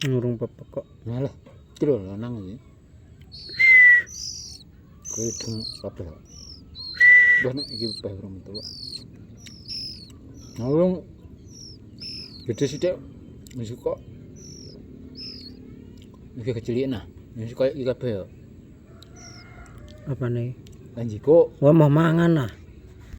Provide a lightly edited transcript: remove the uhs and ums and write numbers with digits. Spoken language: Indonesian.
Ngurung pepek kok. Malah, iki lho lanang iki. Kowe deng kabeh. Wah nek iki bae ora metu. Ngurung gede sithik wis kok. Iki kecilik nah. Wis koyo iki kabeh ya. Apane? Lanjiko. Wah mau mangan ah.